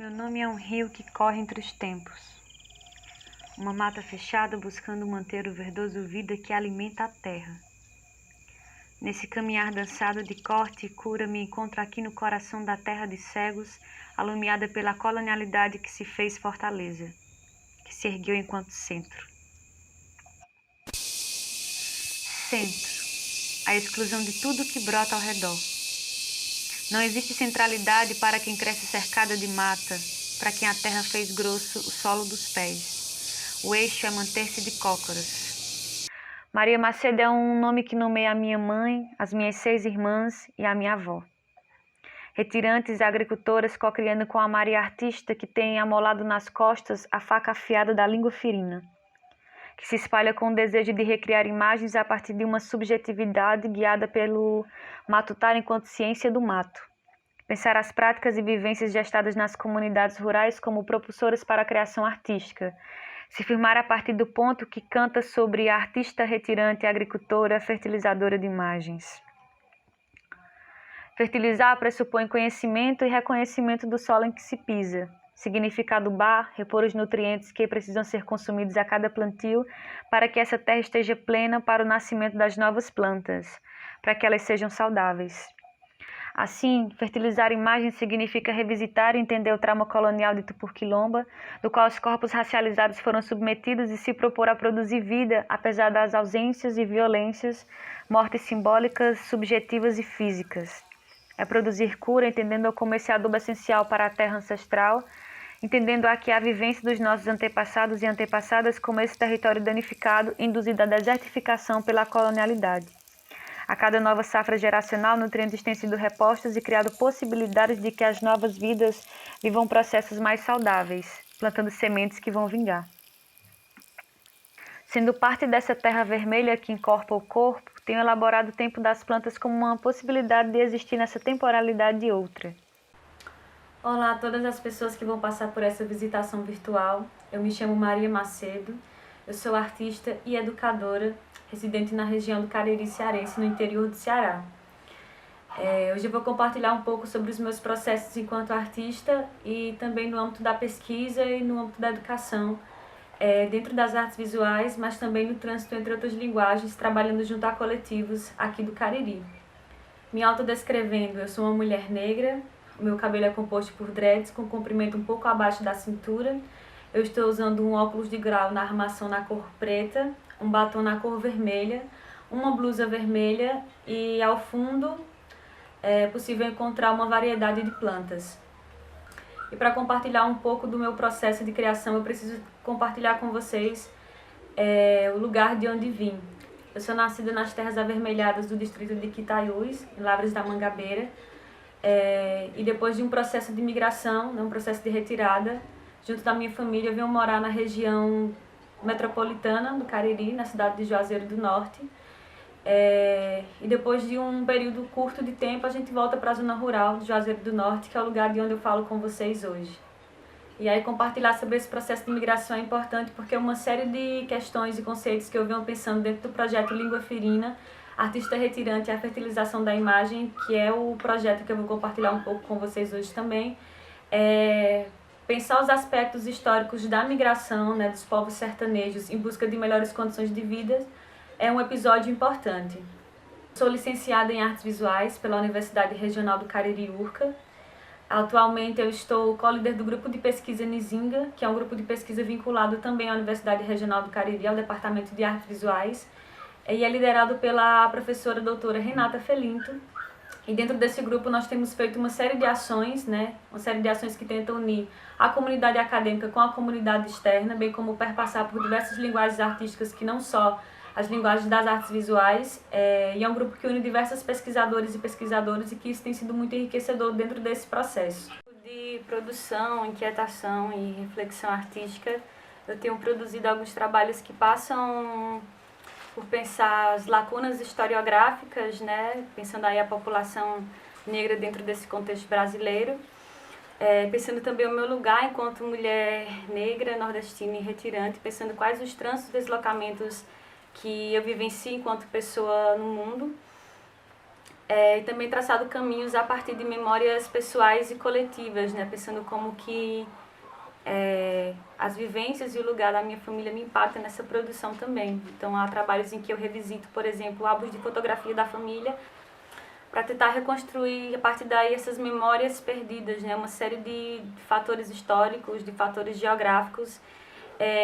Meu nome é um rio que corre entre os tempos. Uma mata fechada buscando manter o verdoso vida que alimenta a terra. Nesse caminhar dançado de corte e cura, me encontro aqui no coração da terra de cegos, alumiada pela colonialidade que se fez fortaleza, que se ergueu enquanto centro. Centro, a exclusão de tudo que brota ao redor. Não existe centralidade para quem cresce cercada de mata, para quem a terra fez grosso o solo dos pés. O eixo é manter-se de cócoras. Maria Macedo é um nome que nomeia a minha mãe, as minhas 6 irmãs e a minha avó. Retirantes e agricultoras cocriando com a Maria artista que tem amolado nas costas a faca afiada da língua ferina, que se espalha com o desejo de recriar imagens a partir de uma subjetividade guiada pelo matutar enquanto ciência do mato. Pensar as práticas e vivências gestadas nas comunidades rurais como propulsoras para a criação artística. Se firmar a partir do ponto que canta sobre a artista retirante, agricultora, fertilizadora de imagens. Fertilizar pressupõe conhecimento e reconhecimento do solo em que se pisa. Significado bar, repor os nutrientes que precisam ser consumidos a cada plantio para que essa terra esteja plena para o nascimento das novas plantas, para que elas sejam saudáveis. Assim, fertilizar imagens significa revisitar e entender o trauma colonial dito por Quilomba, do qual os corpos racializados foram submetidos e se propor a produzir vida, apesar das ausências e violências, mortes simbólicas, subjetivas e físicas. É produzir cura, entendendo como esse adubo essencial para a terra ancestral, entendendo aqui a vivência dos nossos antepassados e antepassadas como esse território danificado, induzido à desertificação pela colonialidade. A cada nova safra geracional, nutrientes têm sido repostos e criado possibilidades de que as novas vidas vivam processos mais saudáveis, plantando sementes que vão vingar. Sendo parte dessa terra vermelha que encorpa o corpo, tenho elaborado o tempo das plantas como uma possibilidade de existir nessa temporalidade de outra. Olá a todas as pessoas que vão passar por essa visitação virtual. Eu me chamo Maria Macedo, eu sou artista e educadora, residente na região do Cariri cearense, no interior do Ceará. Hoje eu vou compartilhar um pouco sobre os meus processos enquanto artista e também no âmbito da pesquisa e no âmbito da educação, dentro das artes visuais, mas também no trânsito entre outras linguagens, trabalhando junto a coletivos aqui do Cariri. Me autodescrevendo, eu sou uma mulher negra, o meu cabelo é composto por dreads com comprimento um pouco abaixo da cintura. Eu estou usando um óculos de grau na armação na cor preta, um batom na cor vermelha, uma blusa vermelha e ao fundo é possível encontrar uma variedade de plantas. E para compartilhar um pouco do meu processo de criação, eu preciso compartilhar com vocês o lugar de onde vim. Eu sou nascida nas terras avermelhadas do distrito de Quitaiús, em Lavras da Mangabeira, e depois de um processo de migração, um processo de retirada, junto da minha família, eu vim morar na região metropolitana do Cariri, na cidade de Juazeiro do Norte. E depois de um período curto de tempo, a gente volta para a zona rural de Juazeiro do Norte, que é o lugar de onde eu falo com vocês hoje. E aí compartilhar sobre esse processo de migração é importante porque uma série de questões e conceitos que eu venho pensando dentro do projeto Língua Ferina, Artista Retirante e a Fertilização da Imagem, que é o projeto que eu vou compartilhar um pouco com vocês hoje também, pensar os aspectos históricos da migração, dos povos sertanejos em busca de melhores condições de vida é um episódio importante. Sou licenciada em Artes Visuais pela Universidade Regional do Cariri URCA. Atualmente eu estou co-líder do grupo de pesquisa Nizinga, que é um grupo de pesquisa vinculado também à Universidade Regional do Cariri, ao Departamento de Artes Visuais, e é liderado pela professora doutora Renata Felinto. E dentro desse grupo nós temos feito uma série de ações, uma série de ações que tentam unir a comunidade acadêmica com a comunidade externa, bem como perpassar por diversas linguagens artísticas que não só as linguagens das artes visuais, e é um grupo que une diversos pesquisadores e pesquisadoras e que isso tem sido muito enriquecedor dentro desse processo. De produção, inquietação e reflexão artística, eu tenho produzido alguns trabalhos que passam por pensar as lacunas historiográficas, pensando aí a população negra dentro desse contexto brasileiro, pensando também o meu lugar enquanto mulher negra, nordestina e retirante, pensando quais os trânsitos e deslocamentos que eu vivencio enquanto pessoa no mundo, E também traçado caminhos a partir de memórias pessoais e coletivas, né? Pensando como que as vivências e o lugar da minha família me impactam nessa produção também. Então há trabalhos em que eu revisito, por exemplo, álbuns de fotografia da família, para tentar reconstruir a partir daí essas memórias perdidas, né? Uma série de fatores históricos, de fatores geográficos,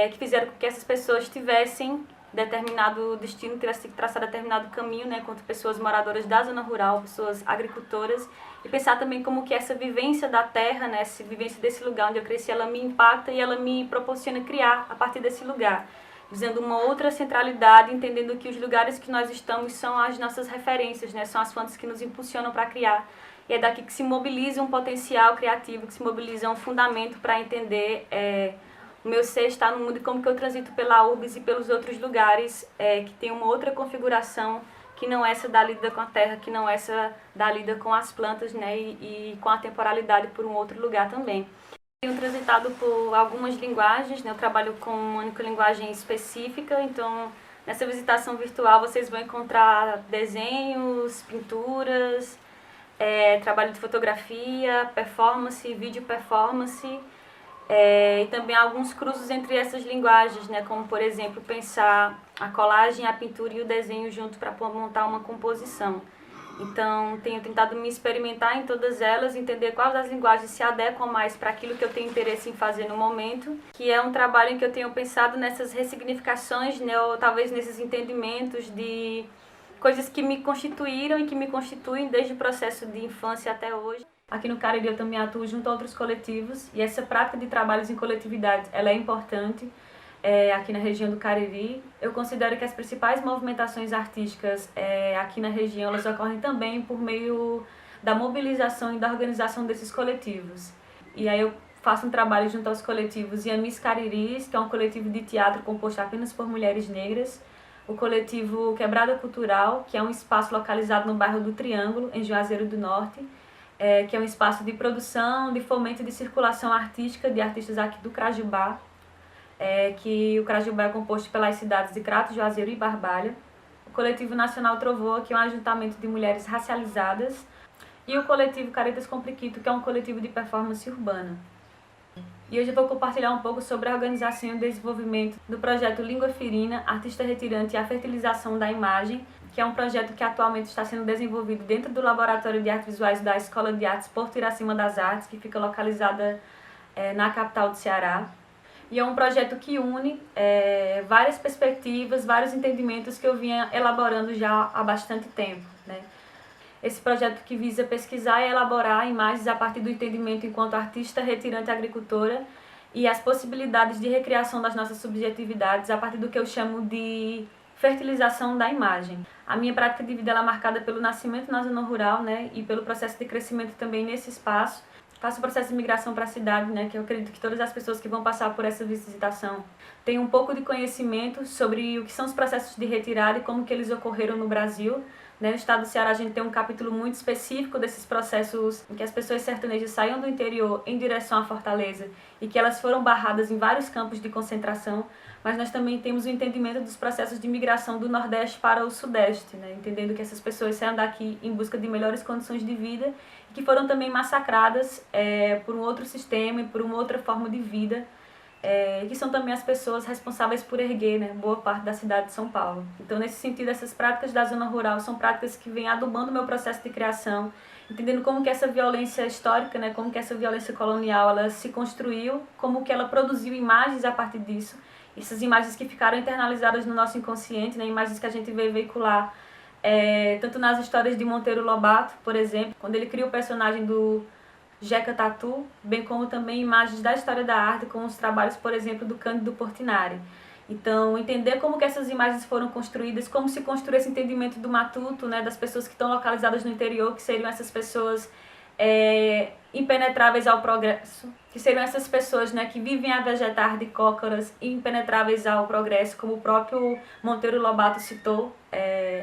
que fizeram com que essas pessoas tivessem determinado destino, tivessem que traçar determinado caminho, né? Enquanto pessoas moradoras da zona rural, pessoas agricultoras, e pensar também como que essa vivência da terra, né? Essa vivência desse lugar onde eu cresci, ela me impacta e ela me proporciona criar a partir desse lugar, dizendo uma outra centralidade, entendendo que os lugares que nós estamos são as nossas referências, né? São as fontes que nos impulsionam para criar. E é daqui que se mobiliza um potencial criativo, que se mobiliza um fundamento para entender o meu ser está no mundo e como que eu transito pela urbis e pelos outros lugares que tem uma outra configuração que não é essa da lida com a terra, que não é essa da lida com as plantas, né? E com a temporalidade por um outro lugar também. Tenho transitado por algumas linguagens, né? Eu trabalho com uma única linguagem específica, então nessa visitação virtual vocês vão encontrar desenhos, pinturas, trabalho de fotografia, performance, vídeo performance, e também alguns cruzos entre essas linguagens, né? Como, por exemplo, pensar a colagem, a pintura e o desenho junto para montar uma composição. Então, tenho tentado me experimentar em todas elas, entender quais das linguagens se adequam mais para aquilo que eu tenho interesse em fazer no momento, que é um trabalho em que eu tenho pensado nessas ressignificações, né, ou talvez nesses entendimentos de coisas que me constituíram e que me constituem desde o processo de infância até hoje. Aqui no Cariri eu também atuo junto a outros coletivos e essa prática de trabalhos em coletividade, ela é importante. Aqui na região do Cariri, eu considero que as principais movimentações artísticas aqui na região, elas ocorrem também por meio da mobilização e da organização desses coletivos. E aí eu faço um trabalho junto aos coletivos Yamis Cariris, que é um coletivo de teatro composto apenas por mulheres negras, o coletivo Quebrada Cultural, que é um espaço localizado no bairro do Triângulo, em Juazeiro do Norte, que é um espaço de produção, de fomento e de circulação artística de artistas aqui do Crajubá, que o Crajubá é composto pelas cidades de Crato, Juazeiro e Barbalha, o Coletivo Nacional Trovoa, que é um ajuntamento de mulheres racializadas, e o Coletivo Caretas Compliquito, que é um coletivo de performance urbana. E hoje eu vou compartilhar um pouco sobre a organização e o desenvolvimento do projeto Língua Ferina, Artista Retirante e a Fertilização da Imagem, que é um projeto que atualmente está sendo desenvolvido dentro do Laboratório de Artes Visuais da Escola de Artes Porto Iracema das Artes, que fica localizada na capital do Ceará. E é um projeto que une várias perspectivas, vários entendimentos que eu vinha elaborando já há bastante tempo, né? Esse projeto que visa pesquisar e elaborar imagens a partir do entendimento enquanto artista, retirante e agricultora e as possibilidades de recriação das nossas subjetividades a partir do que eu chamo de fertilização da imagem. A minha prática de vida ela é marcada pelo nascimento na zona rural, né, e pelo processo de crescimento também nesse espaço. Faço o processo de migração para a cidade, né, que eu acredito que todas as pessoas que vão passar por essa visitação têm um pouco de conhecimento sobre o que são os processos de retirada e como que eles ocorreram no Brasil. No estado do Ceará a gente tem um capítulo muito específico desses processos em que as pessoas sertanejas saíam do interior em direção à Fortaleza e que elas foram barradas em vários campos de concentração, mas nós também temos o entendimento dos processos de migração do Nordeste para o Sudeste, né? Entendendo que essas pessoas saíram daqui em busca de melhores condições de vida e que foram também massacradas por um outro sistema e por uma outra forma de vida, que são também as pessoas responsáveis por erguer, né, boa parte da cidade de São Paulo. Então, nesse sentido, essas práticas da zona rural são práticas que vêm adubando o meu processo de criação, entendendo como que essa violência histórica, né, como que essa violência colonial ela se construiu, como que ela produziu imagens a partir disso, essas imagens que ficaram internalizadas no nosso inconsciente, né, imagens que a gente vê veicular tanto nas histórias de Monteiro Lobato, por exemplo, quando ele cria o personagem do Jeca Tatu, bem como também imagens da história da arte, com os trabalhos, por exemplo, do Cândido Portinari. Então, entender como que essas imagens foram construídas, como se construiu esse entendimento do matuto, né, das pessoas que estão localizadas no interior, que seriam essas pessoas impenetráveis ao progresso, que seriam essas pessoas, né, que vivem a vegetar de cócoras impenetráveis ao progresso, como o próprio Monteiro Lobato citou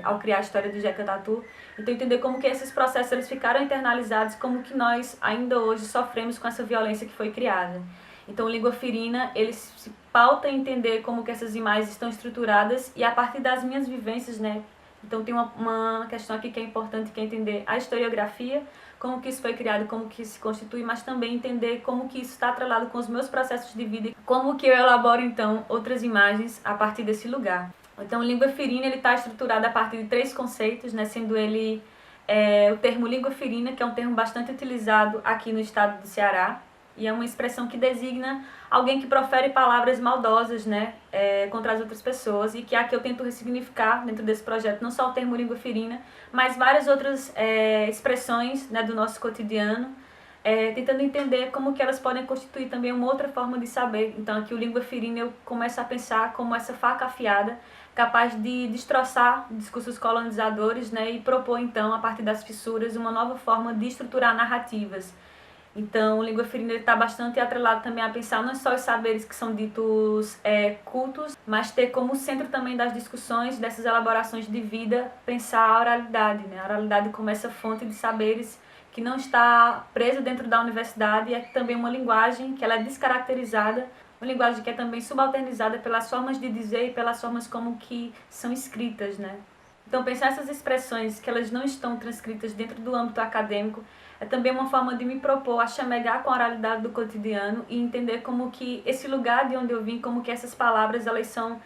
ao criar a história do Jeca Tatu. Então, entender como que esses processos eles ficaram internalizados, como que nós ainda hoje sofremos com essa violência que foi criada. Então, Língua Ferina, ele se pauta em entender como que essas imagens estão estruturadas e a partir das minhas vivências, né, Então tem uma questão aqui que é importante, que é entender a historiografia, como que isso foi criado, como que se constitui, mas também entender como que isso está atrelado com os meus processos de vida, como que eu elaboro então outras imagens a partir desse lugar. Então o língua ferina ele está estruturado a partir de 3 conceitos, né, sendo ele o termo língua ferina, que é um termo bastante utilizado aqui no estado do Ceará, e é uma expressão que designa alguém que profere palavras maldosas, né, contra as outras pessoas, e que aqui eu tento ressignificar dentro desse projeto não só o termo língua ferina, mas várias outras expressões, né, do nosso cotidiano, tentando entender como que elas podem constituir também uma outra forma de saber. Então aqui o língua ferina eu começo a pensar como essa faca afiada, capaz de destroçar discursos colonizadores, né, e propor então, a partir das fissuras, uma nova forma de estruturar narrativas. Então, o língua ferina está bastante atrelado também a pensar não só os saberes que são ditos cultos, mas ter como centro também das discussões, dessas elaborações de vida, pensar a oralidade, né? A oralidade como essa fonte de saberes que não está presa dentro da universidade, e é também uma linguagem que ela é descaracterizada, uma linguagem que é também subalternizada pelas formas de dizer e pelas formas como que são escritas, né? Então, pensar essas expressões que elas não estão transcritas dentro do âmbito acadêmico é também uma forma de me propor a chamegar com a oralidade do cotidiano e entender como que esse lugar de onde eu vim, como que essas palavras elas são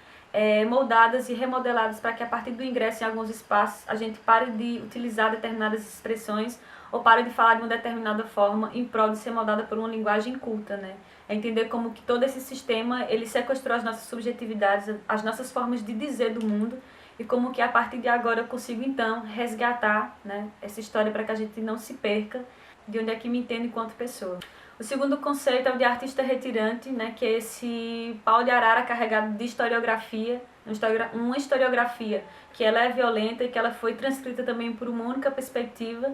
moldadas e remodeladas para que a partir do ingresso em alguns espaços a gente pare de utilizar determinadas expressões ou pare de falar de uma determinada forma em prol de ser moldada por uma linguagem culta, né? É entender como que todo esse sistema ele sequestrou as nossas subjetividades, as nossas formas de dizer do mundo, e como que a partir de agora eu consigo então resgatar, né, essa história para que a gente não se perca de onde é que me entendo enquanto pessoa. O segundo conceito é o de artista retirante, né, que é esse pau de arara carregado de historiografia, uma historiografia que ela é violenta e que ela foi transcrita também por uma única perspectiva.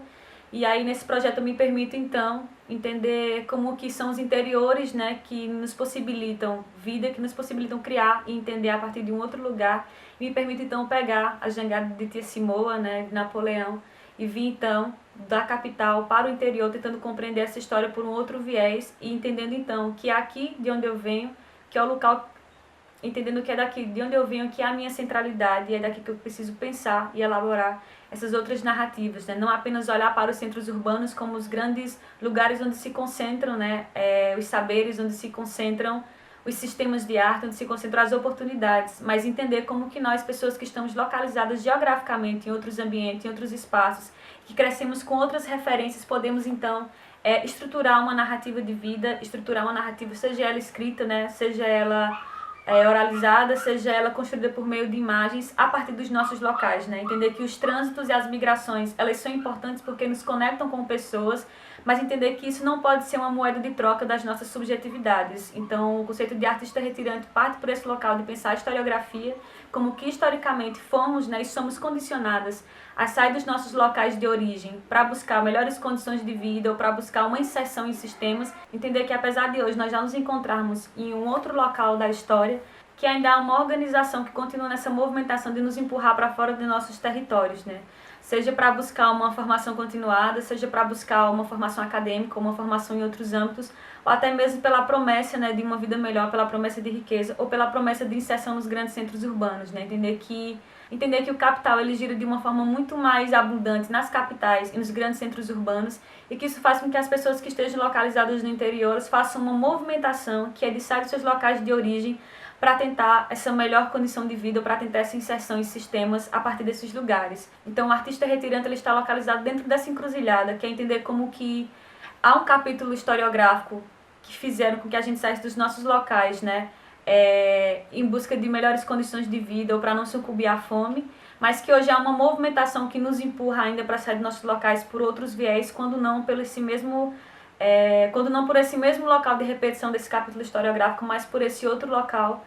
E aí nesse projeto eu me permito então entender como que são os interiores, né, que nos possibilitam vida, que nos possibilitam criar e entender a partir de um outro lugar. Me permite então pegar a jangada de Tia Simoa, né, de Napoleão, e vir então da capital para o interior, tentando compreender essa história por um outro viés e entendendo então que é aqui de onde eu venho, que é o local, entendendo que é daqui de onde eu venho, que é a minha centralidade, e é daqui que eu preciso pensar e elaborar essas outras narrativas, né? Não apenas olhar para os centros urbanos como os grandes lugares onde se concentram, né, os saberes, onde se concentram os sistemas de arte, onde se concentram as oportunidades, mas entender como que nós, pessoas que estamos localizadas geograficamente em outros ambientes, em outros espaços, que crescemos com outras referências, podemos então estruturar uma narrativa de vida, estruturar uma narrativa, seja ela escrita, né, seja ela oralizada, seja ela construída por meio de imagens a partir dos nossos locais, né? Entender que os trânsitos e as migrações, elas são importantes porque nos conectam com pessoas, mas entender que isso não pode ser uma moeda de troca das nossas subjetividades. Então, o conceito de artista retirante parte por esse local de pensar a historiografia como que historicamente fomos, né, e somos condicionadas a sair dos nossos locais de origem para buscar melhores condições de vida ou para buscar uma inserção em sistemas, entender que apesar de hoje nós já nos encontrarmos em um outro local da história, que ainda há uma organização que continua nessa movimentação de nos empurrar para fora de nossos territórios, né? Seja para buscar uma formação continuada, seja para buscar uma formação acadêmica, uma formação em outros âmbitos, ou até mesmo pela promessa, né, de uma vida melhor, pela promessa de riqueza, ou pela promessa de inserção nos grandes centros urbanos, né? Entender que o capital ele gira de uma forma muito mais abundante nas capitais e nos grandes centros urbanos, e que isso faz com que as pessoas que estejam localizadas no interior façam uma movimentação que é de sair dos seus locais de origem para tentar essa melhor condição de vida, para tentar essa inserção em sistemas a partir desses lugares. Então o artista retirante ele está localizado dentro dessa encruzilhada, que é entender como que há um capítulo historiográfico que fizeram com que a gente saísse dos nossos locais, né, em busca de melhores condições de vida ou para não sucumbir à fome, mas que hoje há uma movimentação que nos empurra ainda para sair dos nossos locais por outros viés, quando não por esse mesmo local de repetição desse capítulo historiográfico, mas por esse outro local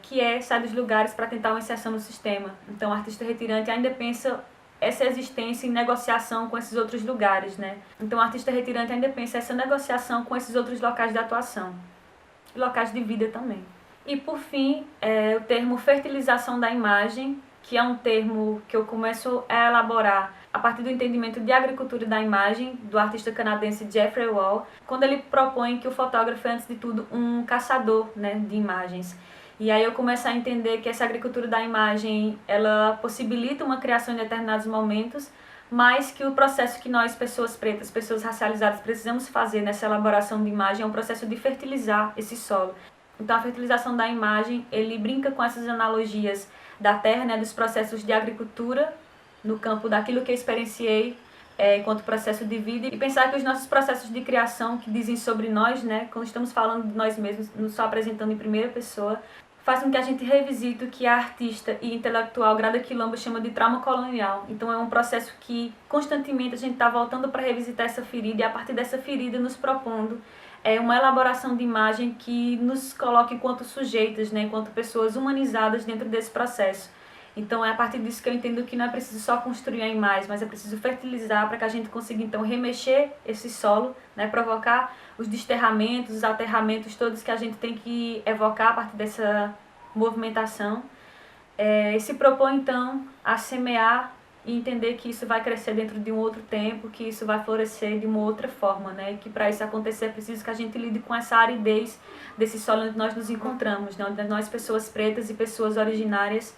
que é sair dos lugares para tentar uma inserção no sistema. Então o artista retirante ainda pensa essa existência em negociação com esses outros lugares, né? Então o artista retirante ainda pensa essa negociação com esses outros locais de atuação, locais de vida também. E por fim, o termo fertilização da imagem, que é um termo que eu começo a elaborar a partir do entendimento de agricultura da imagem do artista canadense Jeffrey Wall, quando ele propõe que o fotógrafo é, antes de tudo, um caçador, né, de imagens. E aí eu começo a entender que essa agricultura da imagem, ela possibilita uma criação em determinados momentos, mas que o processo que nós, pessoas pretas, pessoas racializadas, precisamos fazer nessa elaboração de imagem é um processo de fertilizar esse solo. Então a fertilização da imagem, ele brinca com essas analogias da terra, né, dos processos de agricultura no campo daquilo que eu experienciei enquanto processo de vida, e pensar que os nossos processos de criação que dizem sobre nós, né, quando estamos falando de nós mesmos, nos só apresentando em primeira pessoa, faz com que a gente revisite o que a artista e intelectual Grada Quilombo chama de trauma colonial. Então é um processo que constantemente a gente está voltando para revisitar essa ferida, e a partir dessa ferida nos propondo uma elaboração de imagem que nos coloque enquanto sujeitas, né, enquanto pessoas humanizadas dentro desse processo. Então é a partir disso que eu entendo que não é preciso só construir a imagem, mas é preciso fertilizar para que a gente consiga então remexer esse solo, né, provocar os desterramentos, os aterramentos todos que a gente tem que evocar a partir dessa movimentação. E se propor então a semear e entender que isso vai crescer dentro de um outro tempo, que isso vai florescer de uma outra forma, né? E que para isso acontecer é preciso que a gente lide com essa aridez desse solo onde nós nos encontramos, né? Onde nós, pessoas pretas e pessoas originárias,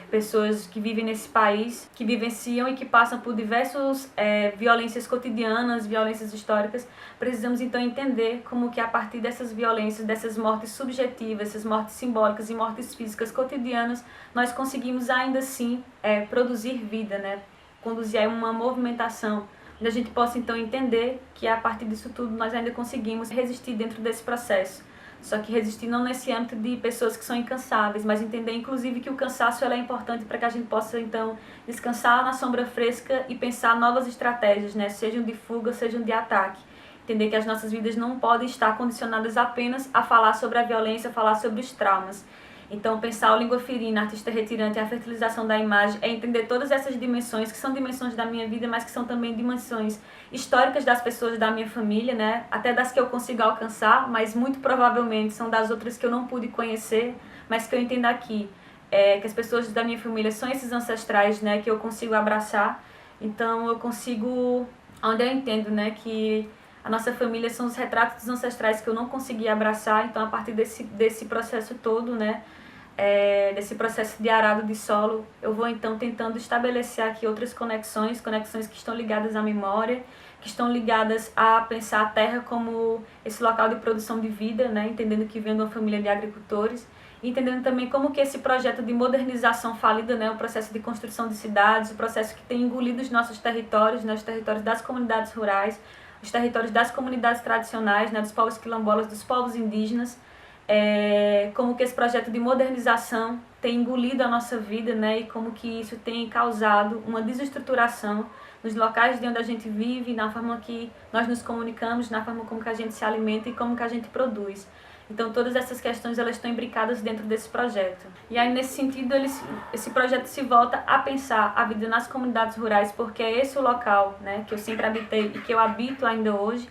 pessoas que vivem nesse país, que vivenciam e que passam por diversas violências cotidianas, violências históricas, precisamos então entender como que a partir dessas violências, dessas mortes subjetivas, essas mortes simbólicas e mortes físicas cotidianas, nós conseguimos ainda assim produzir vida, né? Conduzir a uma movimentação, onde a gente possa então entender que a partir disso tudo nós ainda conseguimos resistir dentro desse processo. Só que resistir não nesse âmbito de pessoas que são incansáveis, mas entender inclusive que o cansaço é importante para que a gente possa então descansar na sombra fresca e pensar novas estratégias, né? Sejam de fuga, sejam de ataque. Entender que as nossas vidas não podem estar condicionadas apenas a falar sobre a violência, a falar sobre os traumas. Então, pensar o língua ferina, artista retirante e a fertilização da imagem é entender todas essas dimensões, que são dimensões da minha vida, mas que são também dimensões históricas das pessoas da minha família, né? Até das que eu consigo alcançar, mas muito provavelmente são das outras que eu não pude conhecer, mas que eu entendo aqui. Que as pessoas da minha família são esses ancestrais, né, que eu consigo abraçar. Então, eu consigo, onde eu entendo, né, que a nossa família são os retratos dos ancestrais que eu não consegui abraçar. Então, a partir desse processo todo, né, desse processo de arado de solo, eu vou então tentando estabelecer aqui outras conexões que estão ligadas à memória, que estão ligadas a pensar a terra como esse local de produção de vida, né, entendendo que vem de uma família de agricultores, e entendendo também como que esse projeto de modernização falida, né, o processo de construção de cidades, o processo que tem engolido os nossos territórios, né, os territórios das comunidades rurais, os territórios das comunidades tradicionais, né, dos povos quilombolas, dos povos indígenas, como que esse projeto de modernização tem engolido a nossa vida, né, e como que isso tem causado uma desestruturação nos locais de onde a gente vive, na forma que nós nos comunicamos, na forma como que a gente se alimenta e como que a gente produz. Então todas essas questões elas estão imbricadas dentro desse projeto. E aí nesse sentido esse projeto se volta a pensar a vida nas comunidades rurais, porque é esse o local, né, que eu sempre habitei e que eu habito ainda hoje,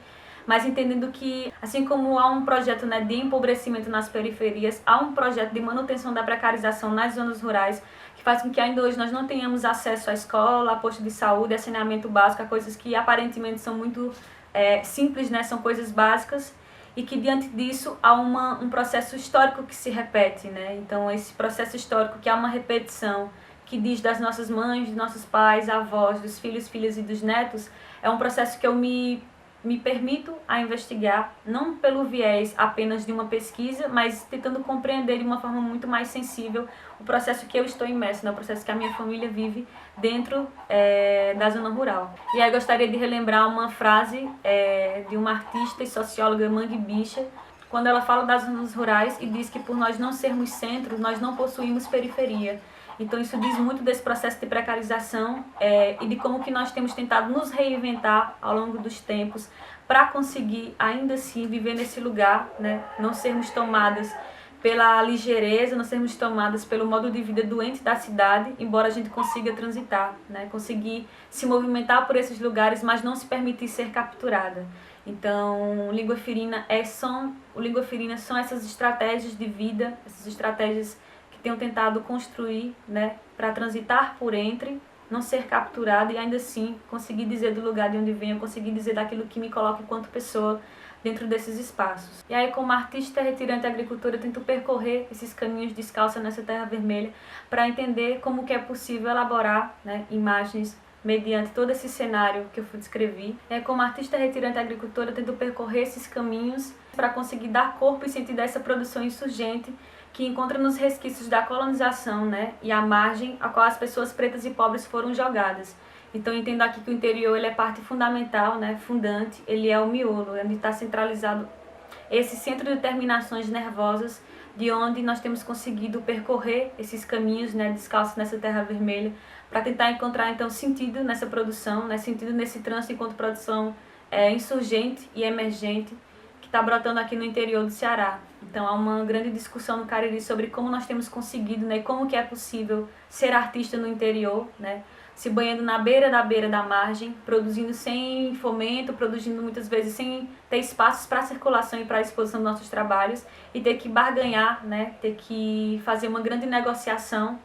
mas entendendo que, assim como há um projeto, né, de empobrecimento nas periferias, há um projeto de manutenção da precarização nas zonas rurais, que faz com que ainda hoje nós não tenhamos acesso à escola, a posto de saúde, a saneamento básico, a coisas que aparentemente são muito simples, né, são coisas básicas, e que diante disso há um processo histórico que se repete, né? Então esse processo histórico que há uma repetição, que diz das nossas mães, dos nossos pais, avós, dos filhos, filhas e dos netos, é um processo que eu me permito a investigar, não pelo viés apenas de uma pesquisa, mas tentando compreender de uma forma muito mais sensível o processo que eu estou imerso, né? O processo que a minha família vive dentro da zona rural. E aí eu gostaria de relembrar uma frase de uma artista e socióloga, Mangue Bicha, quando ela fala das zonas rurais e diz que por nós não sermos centro, nós não possuímos periferia. Então isso diz muito desse processo de precarização e de como que nós temos tentado nos reinventar ao longo dos tempos para conseguir ainda assim viver nesse lugar, né? Não sermos tomadas pela ligeireza, não sermos tomadas pelo modo de vida doente da cidade, embora a gente consiga transitar, né? Conseguir se movimentar por esses lugares, mas não se permitir ser capturada. Então, língua ferina são essas estratégias de vida, essas estratégias tenho tentado construir, né, para transitar por entre, não ser capturado e ainda assim conseguir dizer do lugar de onde venho, conseguir dizer daquilo que me coloca enquanto pessoa dentro desses espaços. E aí, como artista retirante agricultora, eu tento percorrer esses caminhos descalça nessa terra vermelha para entender como que é possível elaborar, né, imagens mediante todo esse cenário que eu descrevi. Como artista retirante agricultora, eu tento percorrer esses caminhos para conseguir dar corpo e sentido a essa produção insurgente que encontra nos resquícios da colonização, né, e a margem a qual as pessoas pretas e pobres foram jogadas. Então, eu entendo aqui que o interior ele é parte fundamental, né, fundante, ele é o miolo, onde está centralizado esse centro de terminações nervosas, de onde nós temos conseguido percorrer esses caminhos, né, descalços nessa terra vermelha, para tentar encontrar, então, sentido nessa produção, né, sentido nesse trânsito enquanto produção insurgente e emergente, que está brotando aqui no interior do Ceará. Então, há uma grande discussão no Cariri sobre como nós temos conseguido, né, como que é possível ser artista no interior, né, se banhando na beira da margem, produzindo sem fomento, produzindo muitas vezes sem ter espaços para circulação e para exposição dos nossos trabalhos, e ter que barganhar, né, ter que fazer uma grande negociação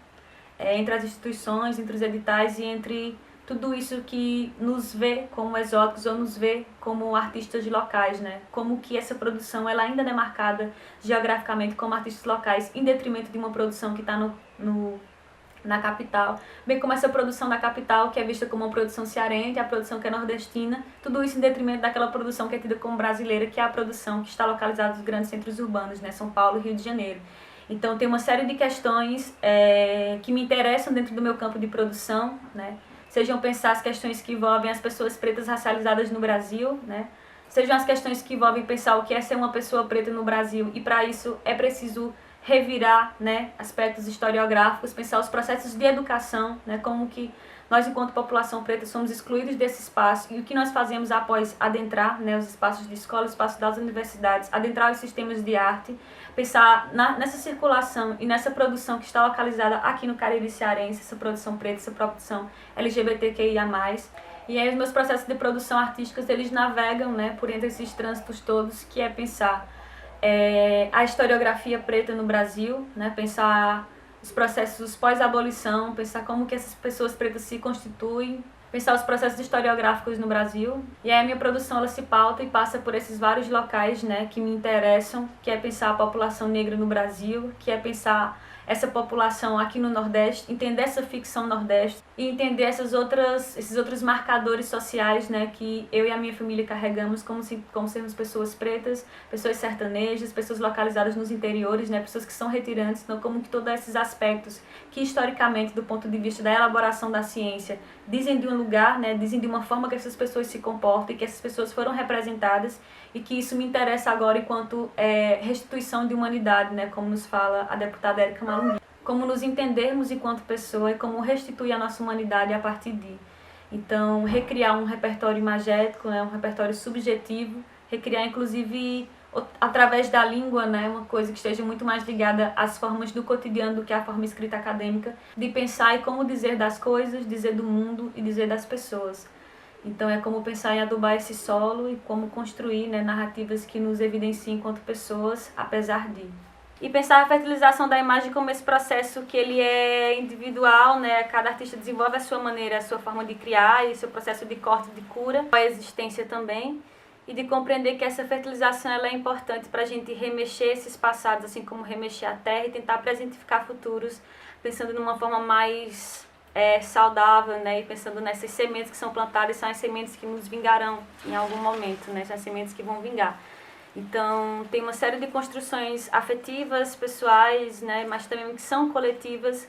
entre as instituições, entre os editais e entre tudo isso que nos vê como exóticos ou nos vê como artistas locais, né? Como que essa produção ela ainda é demarcada geograficamente como artistas locais, em detrimento de uma produção que está na capital, bem como essa produção da capital que é vista como uma produção cearense, a produção que é nordestina, tudo isso em detrimento daquela produção que é tida como brasileira, que é a produção que está localizada nos grandes centros urbanos, né? São Paulo e Rio de Janeiro. Então tem uma série de questões que me interessam dentro do meu campo de produção, né? Sejam pensar as questões que envolvem as pessoas pretas racializadas no Brasil, né? Sejam as questões que envolvem pensar o que é ser uma pessoa preta no Brasil, e para isso é preciso revirar, né, aspectos historiográficos, pensar os processos de educação, né, como que nós, enquanto população preta, somos excluídos desse espaço, e o que nós fazemos após adentrar, né, os espaços de escola, os espaços das universidades, adentrar os sistemas de arte, pensar nessa circulação e nessa produção que está localizada aqui no Cariri cearense, essa produção preta, essa produção LGBTQIA+. E aí os meus processos de produção artísticos, eles navegam, né, por entre esses trânsitos todos, que é pensar a historiografia preta no Brasil, né, pensar os processos pós-abolição, pensar como que essas pessoas pretas se constituem, pensar os processos historiográficos no Brasil. E aí a minha produção ela se pauta e passa por esses vários locais, né, que me interessam, que é pensar a população negra no Brasil, que é pensar essa população aqui no Nordeste, entender essa ficção Nordeste e entender esses outros marcadores sociais, né, que eu e a minha família carregamos como sermos pessoas pretas, pessoas sertanejas, pessoas localizadas nos interiores, né, pessoas que são retirantes, então como que todos esses aspectos que historicamente, do ponto de vista da elaboração da ciência, dizem de um lugar, né, dizem de uma forma que essas pessoas se comportam e que essas pessoas foram representadas, e que isso me interessa agora enquanto restituição de humanidade, né, como nos fala a deputada Érica Malunguinho. Como nos entendermos enquanto pessoa e como restituir a nossa humanidade a partir de. Então, recriar um repertório imagético, né, um repertório subjetivo, recriar inclusive através da língua, né, uma coisa que esteja muito mais ligada às formas do cotidiano do que à forma escrita acadêmica, de pensar em como dizer das coisas, dizer do mundo e dizer das pessoas. Então é como pensar em adubar esse solo e como construir, né, narrativas que nos evidenciem enquanto pessoas, apesar de. E pensar a fertilização da imagem como esse processo que ele é individual, né? Cada artista desenvolve a sua maneira, a sua forma de criar e seu processo de corte, de cura, a existência também. E de compreender que essa fertilização ela é importante para a gente remexer esses passados, assim como remexer a terra e tentar presentificar futuros, pensando numa forma mais saudável, né? E pensando nessas sementes que são plantadas, são as sementes que nos vingarão em algum momento, né? São as sementes que vão vingar. Então, tem uma série de construções afetivas, pessoais, né, mas também que são coletivas,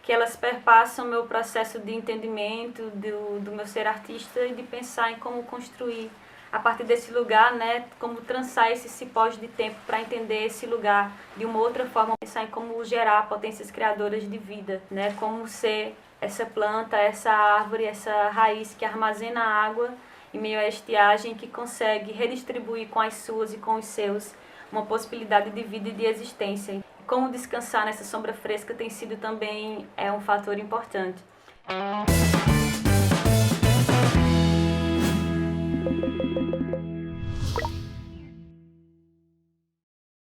que elas perpassam o meu processo de entendimento do meu ser artista e de pensar em como construir, a partir desse lugar, né, como trançar esses cipós de tempo para entender esse lugar de uma outra forma, pensar em como gerar potências criadoras de vida, né, como ser essa planta, essa árvore, essa raiz que armazena a água em meio à estiagem, que consegue redistribuir com as suas e com os seus uma possibilidade de vida e de existência. E como descansar nessa sombra fresca tem sido também um fator importante.